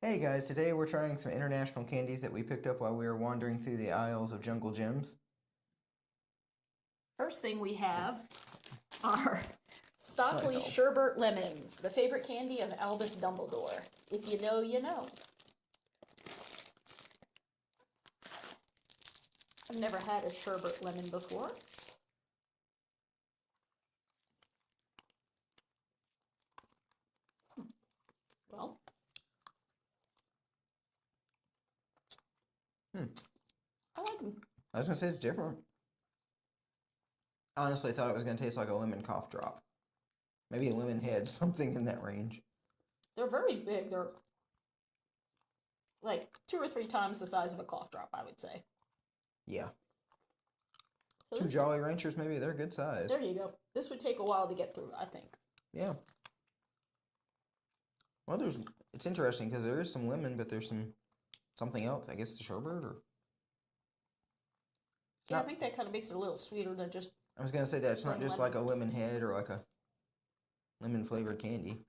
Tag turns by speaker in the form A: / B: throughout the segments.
A: Hey guys, today we're trying some international candies that we picked up while we were wandering through the aisles of Jungle Gyms.
B: First thing we have are Stockley
A: Oh.
B: Sherbet Lemons, the favorite candy of Albus Dumbledore. If you know, you know. I've never had a sherbet lemon before. Well, I like them.
A: I was gonna say it's different. Honestly, I thought it was gonna taste like a lemon cough drop. Maybe a lemon head, something in that range.
B: They're very big. They're like 2 or 3 times the size of a cough drop, I would say.
A: Yeah.
B: So
A: Two Jolly Ranchers, maybe they're good size.
B: there you go. This would take a while to get through, I think.
A: Yeah. Well, it's interesting because there is some lemon, but there's something else. I guess the sherbet or.
B: Yeah, I think that kind of makes it a little sweeter than just.
A: I was gonna say that it's not just
B: lemon.
A: like a lemon head or like a lemon flavored candy.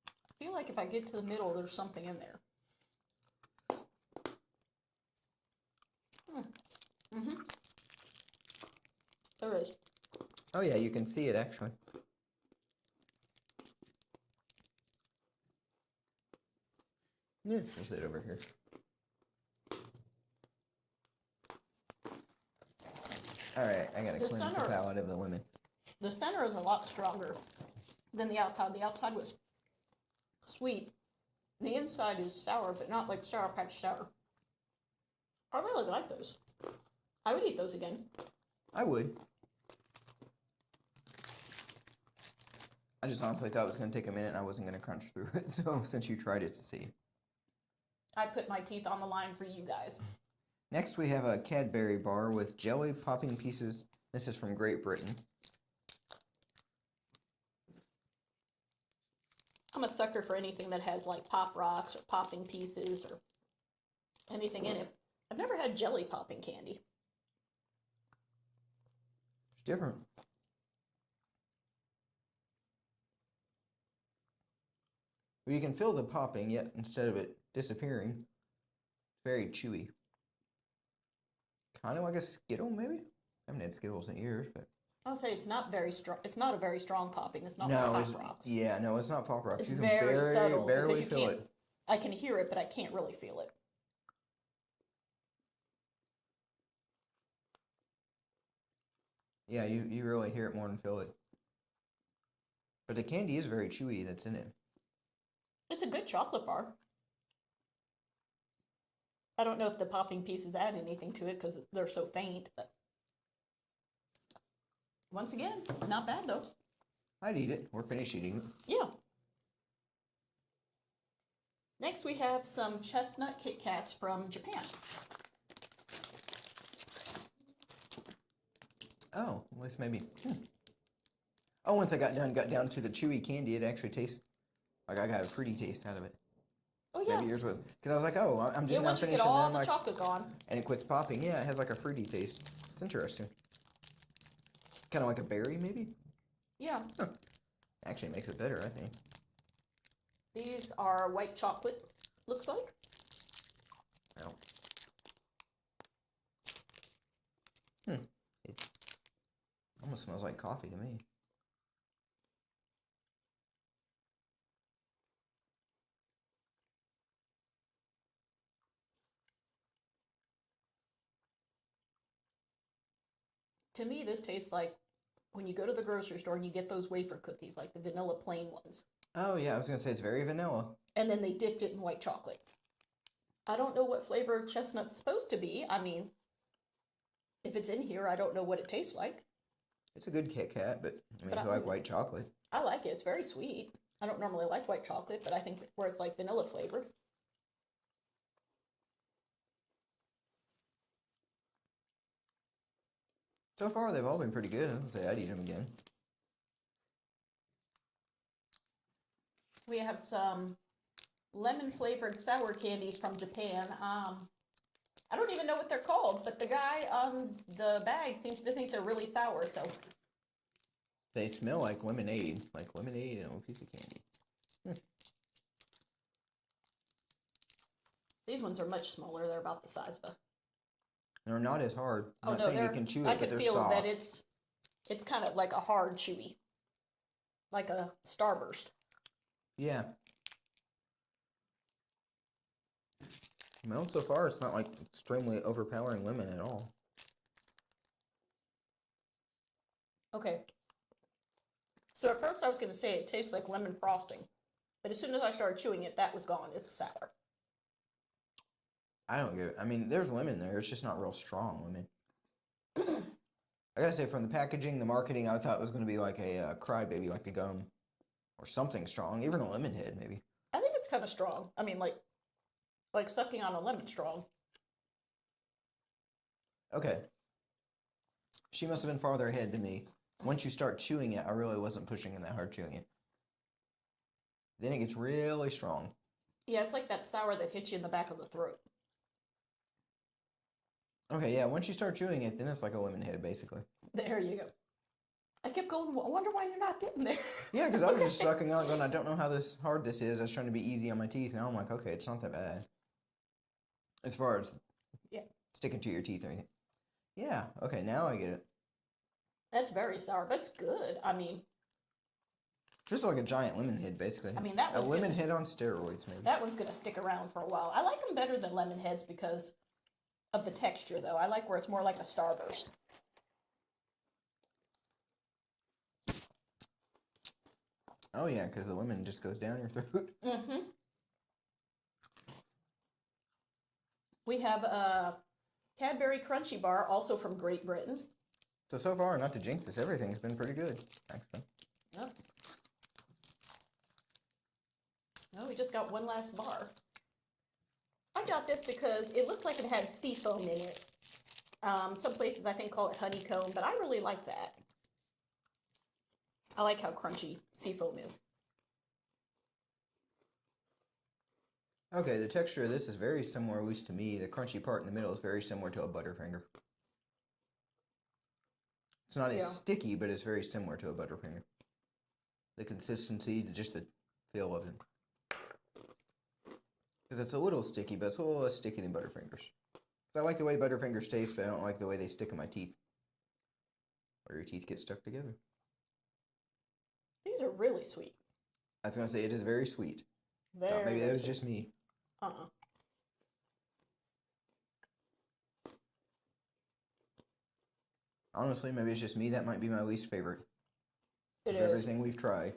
B: I feel like if I get to the middle, there's something in there. Mm-hmm. There is.
A: Oh yeah, you can see it actually. Yeah, there's it over here. Alright, I gotta clean up the palate of the lemon.
B: The center is a lot stronger than the outside. The outside was sweet. The inside is sour, but not like Sour Patch sour. I really like those. I would eat those again.
A: I would. I just honestly thought it was going to take a minute and I wasn't going to crunch through it, so since you tried it to see.
B: I put my teeth on the line for you guys.
A: Next we have a Cadbury bar with jelly popping pieces. This is from Great Britain.
B: I'm a sucker for anything that has like pop rocks or popping pieces or anything in it. I've never had jelly popping candy.
A: It's different. Well, you can feel the popping, yet instead of it disappearing, it's very chewy. Kind of like a Skittle, maybe? I haven't had Skittles in years, but...
B: I'll say it's not very strong. It's not a very strong popping. It's not
A: no,
B: like Pop Rocks.
A: Yeah, no, it's not Pop Rocks.
B: It's
A: you can
B: very subtle
A: barely
B: because you
A: feel
B: can't.
A: it.
B: I can hear it, but I can't really feel it.
A: Yeah, you really hear it more than feel it. But the candy is very chewy that's in it.
B: It's a good chocolate bar. I don't know if the popping pieces add anything to it because they're so faint, but once again, not bad though.
A: I'd eat it. We're finished eating it.
B: Yeah. Next we have some chestnut Kit Kats from Japan.
A: Oh, at least maybe. Oh, once I got down to the chewy candy, it actually tastes like I got a fruity taste out of it.
B: Oh yeah.
A: Maybe yours was, because I was like, oh, I'm just now
B: once you
A: finished,
B: get
A: and then
B: all
A: I'm
B: the
A: like,
B: chocolate gone.
A: and it quits popping. Yeah, it has like a fruity taste. It's interesting. Kind of like a berry, maybe.
B: Yeah.
A: Huh. Actually, makes it better, I think.
B: These are white chocolate. Looks like.
A: Oh. It almost smells like coffee to me.
B: To me, this tastes like when you go to the grocery store and you get those wafer cookies, like the vanilla plain ones.
A: Oh yeah, I was gonna say it's very vanilla.
B: And then they dipped it in white chocolate. I don't know what flavor chestnut's supposed to be. I mean, if it's in here, I don't know what it tastes like.
A: It's a good Kit Kat, but I mean,
B: But
A: if you like white chocolate.
B: I like it. It's very sweet. I don't normally like white chocolate, but I think where it's like vanilla flavored.
A: So far, they've all been pretty good. I would say I'd eat them again.
B: We have some lemon flavored sour candies from Japan. I don't even know what they're called, but the guy on the bag seems to think they're really sour, so.
A: They smell like lemonade and a piece of candy.
B: These ones are much smaller. They're about the size of a...
A: They're not as hard. I'm
B: Oh
A: not
B: no,
A: saying you can chew it,
B: I
A: but
B: can
A: they're
B: feel
A: soft.
B: that it's kind of like a hard chewy, like a Starburst.
A: Yeah. Well, so far it's not like extremely overpowering lemon at all.
B: Okay. So at first I was going to say it tastes like lemon frosting, but as soon as I started chewing it, that was gone. It's sour.
A: I don't get it. I mean, there's lemon there. It's just not real strong lemon. I gotta say, from the packaging, the marketing, I thought it was going to be like a crybaby, like a gum, or something strong, even a lemon head, maybe.
B: I think it's kind of strong. I mean, like sucking on a lemon strong.
A: Okay. She must have been farther ahead than me. Once you start chewing it, I really wasn't pushing in that hard chewing it. Then it gets really strong.
B: Yeah, it's like that sour that hits you in the back of the throat.
A: Okay, yeah, once you start chewing it, then it's like a lemon head, basically.
B: There you go. I kept going, I wonder why you're not getting there.
A: Yeah, because I was just sucking on it going, I don't know how hard this is. I was trying to be easy on my teeth. Now I'm like, okay, it's not that bad. As far as sticking to your teeth or anything. Yeah, okay, now I get it.
B: That's very sour. That's good. I mean...
A: Just like a giant lemon head, basically.
B: I mean, that one's
A: a lemon head on steroids, maybe.
B: That one's going to stick around for a while. I like them better than lemon heads because of the texture, though. I like where it's more like a Starburst.
A: Oh, yeah, because the lemon just goes down your throat.
B: Mm-hmm. We have a Cadbury Crunchy Bar, also from Great Britain.
A: So far, not to jinx this, everything's been pretty good, actually.
B: Yep. Well, we just got one last bar. I got this because it looks like it had seafoam in it. Some places I think call it honeycomb, but I really like that. I like how crunchy seafoam is.
A: Okay, the texture of this is very similar, at least to me. The crunchy part in the middle is very similar to a Butterfinger. It's not as sticky, but it's very similar to a Butterfinger. The consistency, just the feel of it. Because it's a little sticky, but it's a little less sticky than Butterfingers. I like the way Butterfingers taste, but I don't like the way they stick in my teeth. Or your teeth get stuck together.
B: These are really sweet.
A: I was going to say, it is very sweet.
B: Very,
A: maybe that was
B: sweet.
A: just me. Honestly, maybe it's just me. That might be my least favorite.
B: It is.
A: Everything we've tried.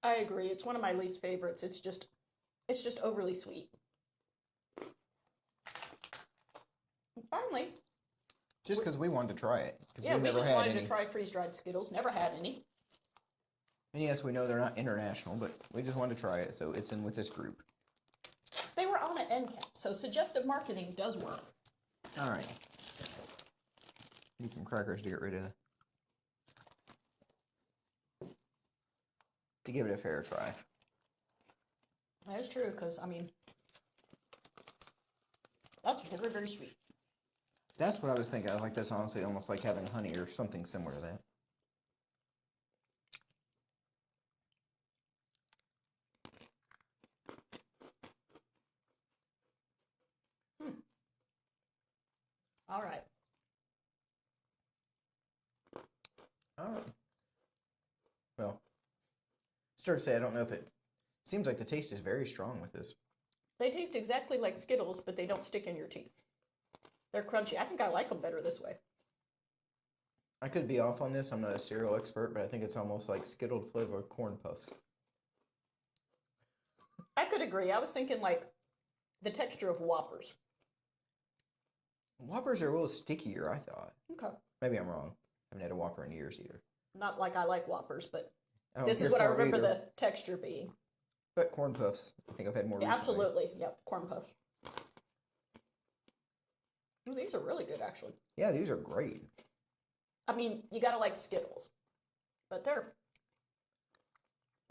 B: I agree. It's one of my least favorites. It's just overly sweet. And finally.
A: Just because we wanted to try it.
B: Yeah, we just wanted to try freeze-dried Skittles. Never had any.
A: And yes, we know they're not international, but we just wanted to try it, so it's in with this group.
B: They were on an end cap, so suggestive marketing does work.
A: All right. Need some crackers to get rid of that. To give it a fair try.
B: That is true, because, I mean, that's very, very sweet.
A: That's what I was thinking. I was like, that's honestly almost like having honey or something similar to that.
B: All right.
A: All right. Well, start to say, I don't know if it seems like the taste is very strong with this.
B: They taste exactly like Skittles, but they don't stick in your teeth. They're crunchy. I think I like them better this way.
A: I could be off on this. I'm not a cereal expert, but I think it's almost like Skittled flavored corn puffs.
B: I could agree. I was thinking like the texture of Whoppers.
A: Whoppers are a little stickier, I thought.
B: Okay.
A: Maybe I'm wrong. I haven't had a Whopper in years either.
B: Not like I like Whoppers, but this is what I remember the texture being.
A: But corn puffs, I think I've had more recently.
B: Absolutely. Yep, corn puffs. Ooh, these are really good, actually.
A: Yeah, these are great.
B: I mean, you gotta like Skittles. But they're...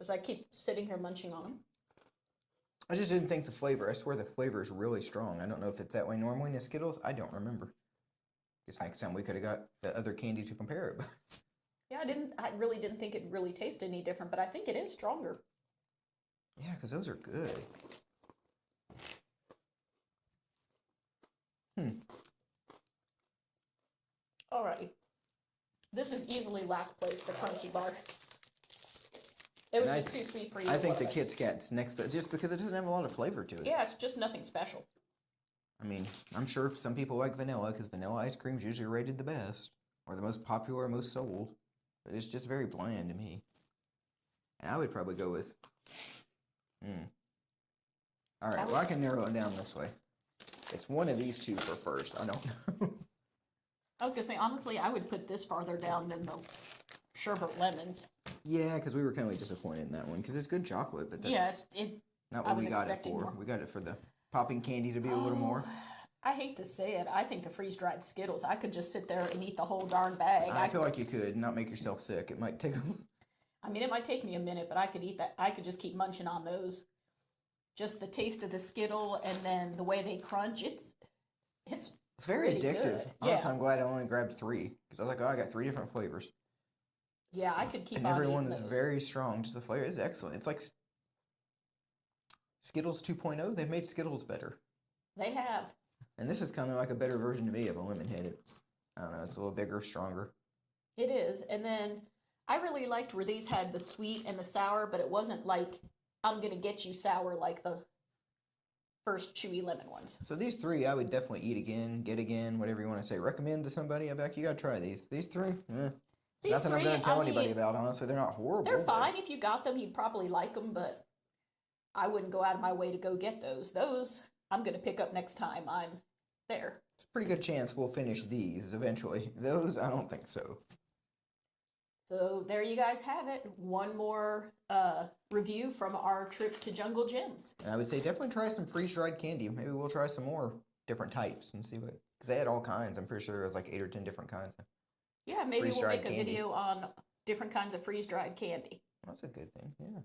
B: As I keep sitting here munching on them.
A: I just didn't think the flavor. I swear the flavor is really strong. I don't know if it's that way normally in the Skittles. I don't remember. Guess next time we could have got the other candy to compare it.
B: Yeah, I really didn't think it really tasted any different, but I think it is stronger.
A: Yeah, because those are good.
B: Alrighty. This is easily last place, the crunchy bar. It was
A: And
B: just too sweet for you.
A: I think the Kit Kat's next to, just because it doesn't have a lot of flavor to it.
B: Yeah, it's just nothing special.
A: I mean, I'm sure some people like vanilla because vanilla ice cream's usually rated the best or the most popular, most sold. But it's just very bland to me. And I would probably go with. All right, well I can narrow it down this way. It's one of these two for first. I don't know.
B: I was gonna say honestly, I would put this farther down than the sherbet lemons.
A: Yeah, because we were kind of disappointed in that one because it's good chocolate, but that's not what we got it for.
B: More.
A: We got it for the popping candy to be a little more.
B: I hate to say it. I think the freeze-dried Skittles, I could just sit there and eat the whole darn bag.
A: I feel like you could not make yourself sick. It might take
B: I mean, it might take me a minute, but I could eat that. I could just keep munching on those. Just the taste of the Skittle and then the way they crunch, it's
A: very addictive.
B: Good.
A: Honestly,
B: yeah.
A: I'm glad I only grabbed 3 because I was like, oh, I got 3 different flavors.
B: Yeah, I could keep
A: and
B: on
A: everyone
B: eating
A: is
B: those.
A: very strong. Just the flavor is excellent. It's like Skittles 2.0. They've made Skittles better.
B: They have.
A: And this is kind of like a better version to me of a lemon head. It's, I don't know, it's a little bigger, stronger.
B: It is. And then I really liked where these had the sweet and the sour, but it wasn't like, I'm going to get you sour like the first chewy lemon ones.
A: So these 3, I would definitely eat again, get again, whatever you want to say. Recommend to somebody. I'm like, you got to try these. These 3,
B: These
A: nothing
B: 3,
A: I'm going to tell anybody about, honestly. They're not horrible.
B: They're fine. If you got them, you'd probably like them, but I wouldn't go out of my way to go get those. Those, I'm going to pick up next time I'm there.
A: It's a pretty good chance we'll finish these eventually. Those, I don't think so.
B: So there you guys have it. One more review from our trip to Jungle Gyms.
A: And I would say definitely try some freeze-dried candy. Maybe we'll try some more different types and see what... Because they had all kinds. I'm pretty sure it was like 8 or 10 different kinds.
B: Yeah, maybe we'll make a
A: candy.
B: video on different kinds of freeze-dried candy.
A: That's a good thing, yeah.